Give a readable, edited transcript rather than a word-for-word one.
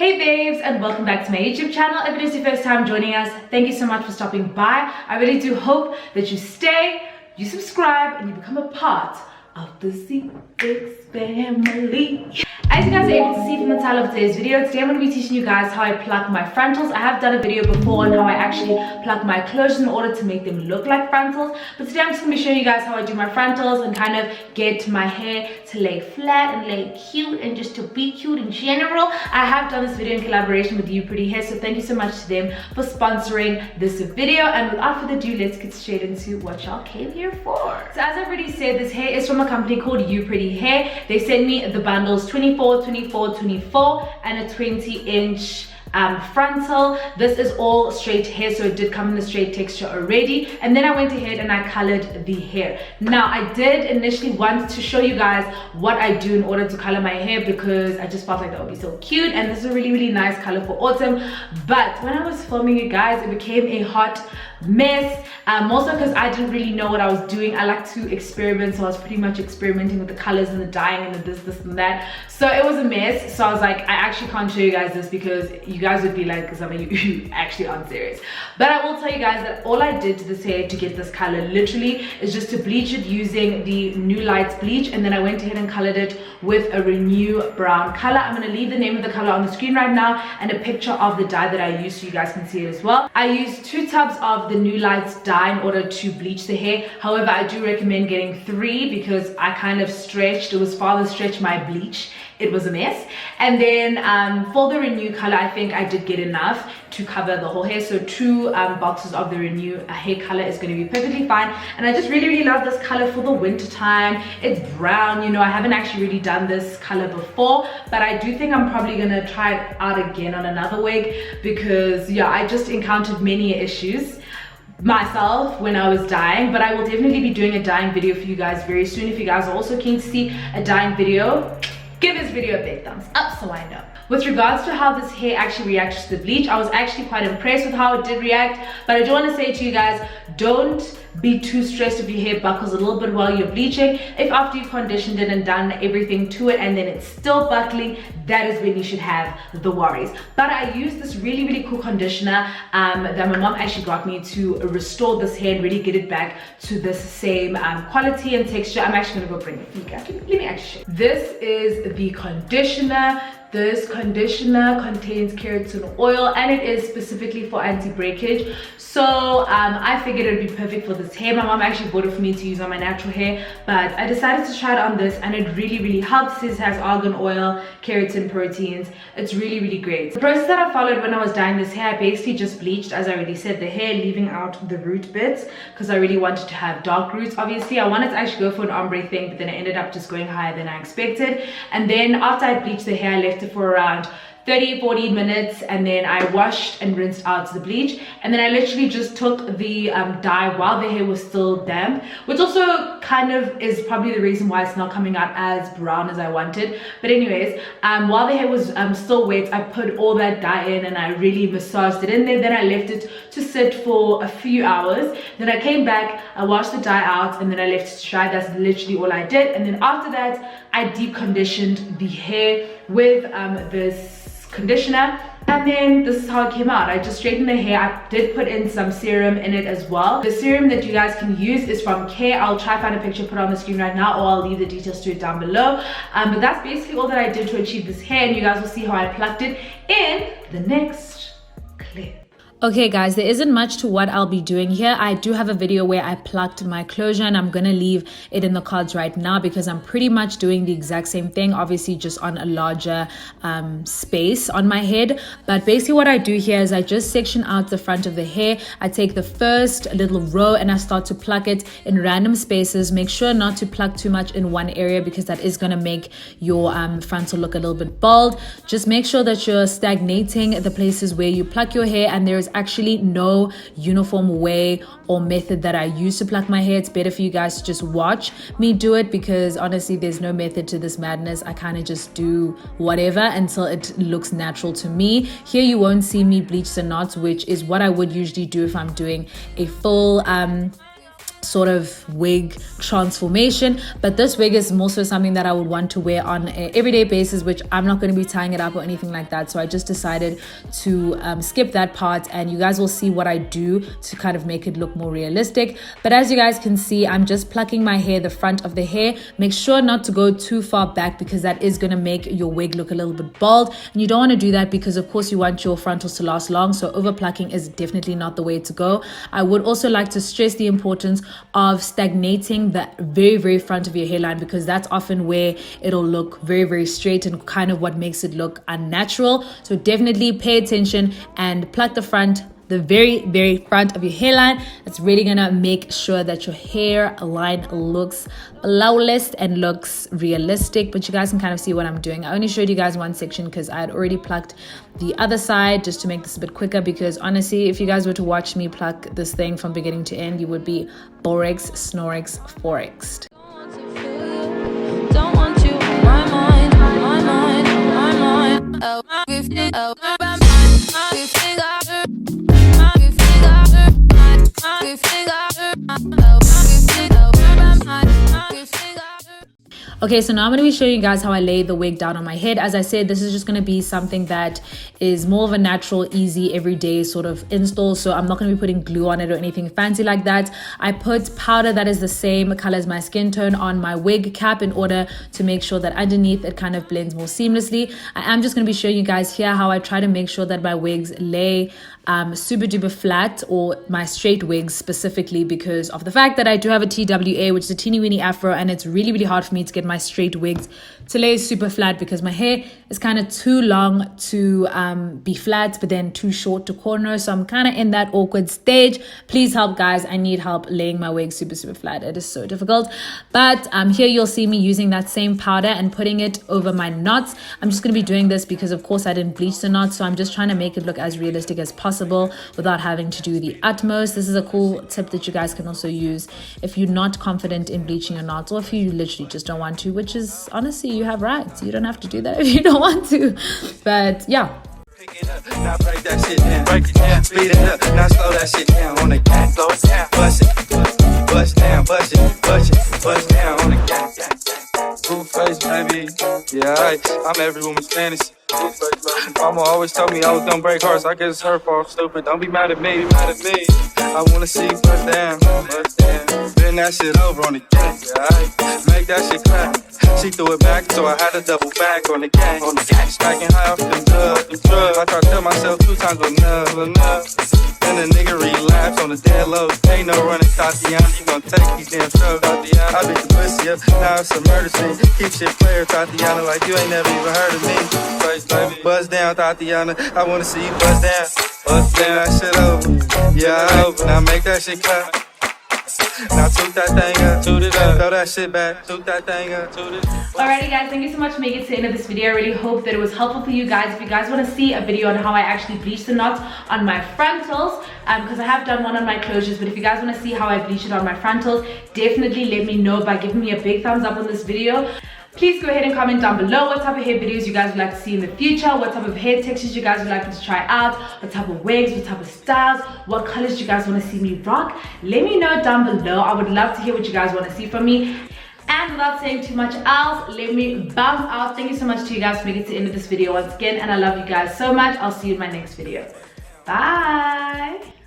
Hey babes, and welcome back to my YouTube channel. If it is your first time joining us, thank you so much for stopping by. I really do hope that you stay, you subscribe, and you become a part of the ZeeX family. As you guys are able to see from the title of today's video, today I'm going to be teaching you guys how I pluck my frontals. I have done a video before on how I actually pluck my closures in order to make them look like frontals. But today I'm just going to be showing you guys how I do my frontals and kind of get my hair to lay flat and lay cute and just to be cute in general. I have done this video in collaboration with Upretty Hair, so thank you so much to them for sponsoring this video. And without further ado, let's get straight into what y'all came here for. So as I've already said, this hair is from a company called Upretty Hair. They sent me the bundles 24, 24, 24 and a 20-inch frontal. This is all straight hair, so it did come in the straight texture already. And then I went ahead and I colored the hair. Now I did initially want to show you guys what I do in order to color my hair, because I just felt like that would be so cute, and this is a really nice color for autumn. But when I was filming it, guys, it became a hot mess, also because I didn't really know what I was doing. I like to experiment, so I was pretty much experimenting with the colors and the dyeing and the this and that, so it was a mess. So I was like, I actually can't show you guys this because you guys would be like, you actually aren't serious. But I will tell you guys that all I did to this hair to get this color literally is just to bleach it using the Ringlight bleach, and then I went ahead and colored it with a Renew brown color. I'm going to leave the name of the color on the screen right now and a picture of the dye that I used so you guys can see it as well. I used 2 tubs of the Ringlight dye in order to bleach the hair. However, I do recommend getting 3 because I kind of stretched, it was farther stretched my bleach. It was a mess. And then for the Renew color, I think I did get enough to cover the whole hair. So 2 boxes of the Renew hair color is going to be perfectly fine. And I just really love this color for the winter time. It's brown, you know. I haven't actually really done this color before, but I do think I'm probably gonna try it out again on another wig, because yeah, I just encountered many issues myself when I was dyeing. But I will definitely be doing a dyeing video for you guys very soon. If you guys are also keen to see a dyeing video, give this video a big thumbs up so I know. With regards to how this hair actually reacts to the bleach, I was actually quite impressed with how it did react. But I do want to say to you guys, don't be too stressed if your hair buckles a little bit while you're bleaching. If after you've conditioned it and done everything to it and then it's still buckling, that is when you should have the worries. But I used this really cool conditioner that my mom actually got me to restore this hair and really get it back to this same quality and texture. I'm actually gonna go bring it for you guys. Let me actually show you. This is the conditioner. This conditioner contains keratin oil and it is specifically for anti-breakage. So I figured it would be perfect for this hair. My mom actually bought it for me to use on my natural hair, but I decided to try it on this and it really helps. It has argan oil, keratin, proteins. It's really great. The process that I followed when I was dyeing this hair, I basically just bleached, as I already said, the hair, leaving out the root bits because I really wanted to have dark roots. Obviously I wanted to actually go for an ombre thing, but then I ended up just going higher than I expected. And then after I bleached the hair, I left it for around 30-40 minutes, and then I washed and rinsed out the bleach, and then I literally just took the dye while the hair was still damp, which also kind of is probably the reason why it's not coming out as brown as I wanted. But anyways, while the hair was still wet, I put all that dye in and I really massaged it in there. Then I left it to sit for a few hours. Then I came back, I washed the dye out, and then I left it to dry. That's literally all I did. And then after that, I deep conditioned the hair with this conditioner, and then this is how it came out. I just straightened the hair. I did put in some serum in it as well. The serum that you guys can use is from Care. I'll try to find a picture, put it on the screen right now, or I'll leave the details to it down below. But that's basically all that I did to achieve this hair, and you guys will see how I plucked it in the next clip. Okay guys, there isn't much to what I'll be doing here. I do have a video where I plucked my closure, and I'm gonna leave it in the cards right now because I'm pretty much doing the exact same thing, obviously just on a larger space on my head. But basically what I do here is I just section out the front of the hair. I take the first little row and I start to pluck it in random spaces. Make sure not to pluck too much in one area because that is gonna make your frontal look a little bit bald. Just make sure that you're stagnating the places where you pluck your hair, and there is actually no uniform way or method that I use to pluck my hair. It's better for you guys to just watch me do it because honestly there's no method to this madness. I kind of just do whatever until it looks natural to me. Here you won't see me bleach the knots, which is what I would usually do if I'm doing a full sort of wig transformation, but this wig is more so something that I would want to wear on an everyday basis, which I'm not going to be tying it up or anything like that. So I just decided to skip that part, and you guys will see what I do to kind of make it look more realistic. But as you guys can see, I'm just plucking my hair, the front of the hair. Make sure not to go too far back, because that is going to make your wig look a little bit bald, and you don't want to do that because of course you want your frontals to last long. So over plucking is definitely not the way to go. I would also like to stress the importance of stagnating the very front of your hairline, because that's often where it'll look very straight and kind of what makes it look unnatural. So definitely pay attention and pluck the front, the very front of your hairline. That's really gonna make sure that your hairline looks flawless and looks realistic. But you guys can kind of see what I'm doing. I only showed you guys one section because I had already plucked the other side, just to make this a bit quicker, because honestly, if you guys were to watch me pluck this thing from beginning to end, you would be Borex, Snorex, Forexed. Don't want you on my mind, my mind, my mind. Oh, okay, so now I'm going to be showing you guys how I lay the wig down on my head. As I said, this is just going to be something that is more of a natural, easy, everyday sort of install. So I'm not going to be putting glue on it or anything fancy like that. I put powder that is the same color as my skin tone on my wig cap in order to make sure that underneath it kind of blends more seamlessly. I am just going to be showing you guys here how I try to make sure that my wigs lay super duper flat, or my straight wigs specifically, because of the fact that I do have a TWA, which is a teeny weeny afro, and it's really hard for me to get my straight wigs to lay super flat because my hair is kind of too long to be flat, but then too short to corner. So I'm kind of in that awkward stage. Please help, guys. I need help laying my wig super flat. It is so difficult. But here you'll see me using that same powder and putting it over my knots. I'm just going to be doing this because of course I didn't bleach the knots, so I'm just trying to make it look as realistic as possible without having to do the utmost. This is a cool tip that you guys can also use if you're not confident in bleaching your knots, or if you literally just don't want to, which is honestly, you have rights. You don't have to do that if you don't want to. But yeah. Pick it up, now break that shit down. Break it down, speed it up, now slow that shit down. On the gang, slow it down, bust it, bust down, bust it, bust down on the gang. Blue face, baby. Yeah, I'm every woman's fantasy. Mama always told me I was gonna break hearts. I guess it's her fault, stupid. Don't be mad at me, I wanna see you bust down, bend that shit over on the gang. Yeah, make that shit clap. She threw it back, so I had to double back on the gang. Stacking high off them drugs. I tried to tell myself 2 times enough. And the nigga relapse on the dead low. Ain't no running, Tatiana. You gon' take these damn drugs, Tatiana. I beat the pussy up, now it's a murder scene. Keep shit player, Tatiana, like you ain't never even heard of me. Face, baby. Buzz down, Tatiana. I wanna see you buzz down. Buzz down, that shit over. Yeah, over. Now make that shit clap. Now toot that thing up, toot it up, throw that shit back, toot that thing up, toot it. Alrighty guys, thank you so much for making it to the end of this video. I really hope that it was helpful for you guys. If you guys want to see a video on how I actually bleach the knots on my frontals, because I have done one on my closures, but if you guys want to see how I bleach it on my frontals, definitely let me know by giving me a big thumbs up on this video. Please go ahead and comment down below what type of hair videos you guys would like to see in the future, what type of hair textures you guys would like me to try out, what type of wigs, what type of styles, what colors you guys want to see me rock. Let me know down below. I would love to hear what you guys want to see from me. And without saying too much else, let me bounce out. Thank you so much to you guys for making it to the end of this video once again, and I love you guys so much. I'll see you in my next video. Bye.